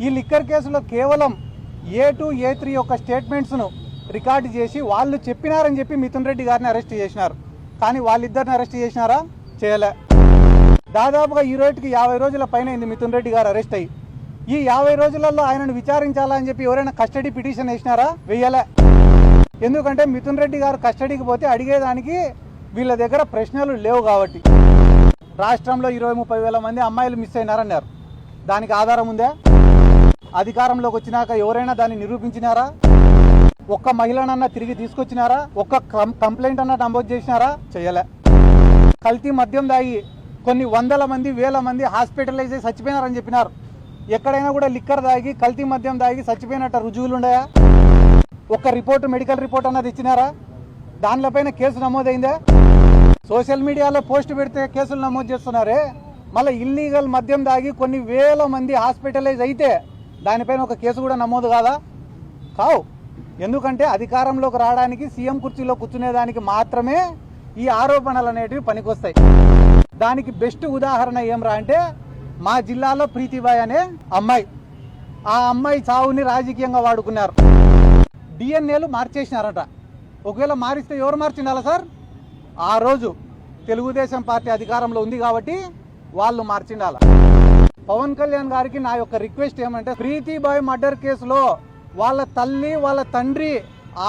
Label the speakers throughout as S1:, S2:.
S1: ఈ లిక్కర్ కేసులో కేవలం A2, A3 యొక్క స్టేట్మెంట్స్ను రికార్డు చేసి వాళ్ళు చెప్పినారని చెప్పి మిథున్ రెడ్డి గారిని అరెస్ట్ చేసినారు. కానీ వాళ్ళిద్దరిని అరెస్ట్ చేసినారా? చేయలే. దాదాపుగా ఈ రోజుకి 50 రోజుల పైన అయింది మిథున్ రెడ్డి గారు అరెస్ట్ అయ్యి. ఈ 50 రోజులలో ఆయనను విచారించాలని చెప్పి ఎవరైనా కస్టడీ పిటిషన్ వేసినారా? వేయలే. ఎందుకంటే మిథున్ రెడ్డి గారు కస్టడీకి పోతే అడిగేదానికి వీళ్ళ దగ్గర ప్రశ్నలు లేవు కాబట్టి. రాష్ట్రంలో 20-30 వేల మంది అమ్మాయిలు మిస్ అయినారన్నారు. దానికి ఆధారం ఉందా? అధికారంలోకి వచ్చినాక ఎవరైనా దాన్ని నిరూపించినారా? ఒక్క మహిళనన్నా తిరిగి తీసుకొచ్చినారా? ఒక్క కంప్లైంట్ అన్నా నమోదు చేసినారా? చేయలే. కల్తీ మద్యం దాగి కొన్ని వందల మంది, వేల మంది హాస్పిటలైజ్ అయ్యి చచ్చిపోయినారని చెప్పినారు. ఎక్కడైనా కూడా లిక్కర్ దాగి, కల్తీ మద్యం దాగి చచ్చిపోయినట్టు రుజువులు ఉన్నాయా? ఒక్క రిపోర్టు, మెడికల్ రిపోర్ట్ అన్నది ఇచ్చినారా? దానిపైన కేసు నమోదైందా? సోషల్ మీడియాలో పోస్ట్ పెడితే కేసులు నమోదు చేస్తున్నారే. మళ్ళీ ఇల్లీగల్ మద్యం దాగి కొన్ని వేల మంది హాస్పిటలైజ్ అయితే దానిపైన ఒక కేసు కూడా నమోదు కాదా? కావు. ఎందుకంటే అధికారంలోకి రావడానికి, సీఎం కుర్చీలో కూర్చునేదానికి మాత్రమే ఈ ఆరోపణలు అనేటివి పనికొస్తాయి. దానికి బెస్ట్ ఉదాహరణ ఏమరా అంటే మా జిల్లాలో ప్రీతిబాయ్ అనే అమ్మాయి. ఆ అమ్మాయి చావుని రాజకీయంగా వాడుకున్నారు. డిఎన్ఏలు మార్చేసినారట. ఒకవేళ మారిస్తే ఎవరు మార్చిండాలా సార్? ఆ రోజు తెలుగుదేశం పార్టీ అధికారంలో ఉంది కాబట్టి వాళ్ళు మార్చిండాల. పవన్ కళ్యాణ్ గారికి నా యొక్క రిక్వెస్ట్ ఏమంటే, ప్రీతిబాయ్ మర్డర్ కేసులో వాళ్ళ తల్లి, వాళ్ళ తండ్రి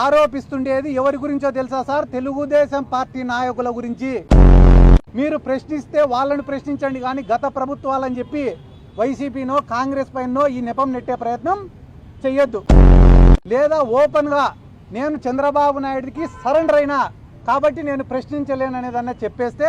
S1: ఆరోపిస్తుండేది ఎవరి గురించో తెలుసా సార్? తెలుగుదేశం పార్టీ నాయకుల గురించి. మీరు ప్రశ్నిస్తే వాళ్ళని ప్రశ్నించండి, కానీ గత ప్రభుత్వాలని చెప్పి వైసీపీనో కాంగ్రెస్ పైనో ఈ నెపం నెట్టే ప్రయత్నం చెయ్యొద్దు. లేదా ఓపెన్గా నేను చంద్రబాబు నాయుడికి సరెండర్ అయినా కాబట్టి నేను ప్రశ్నించలేను అనేదన్నా చెప్పేస్తే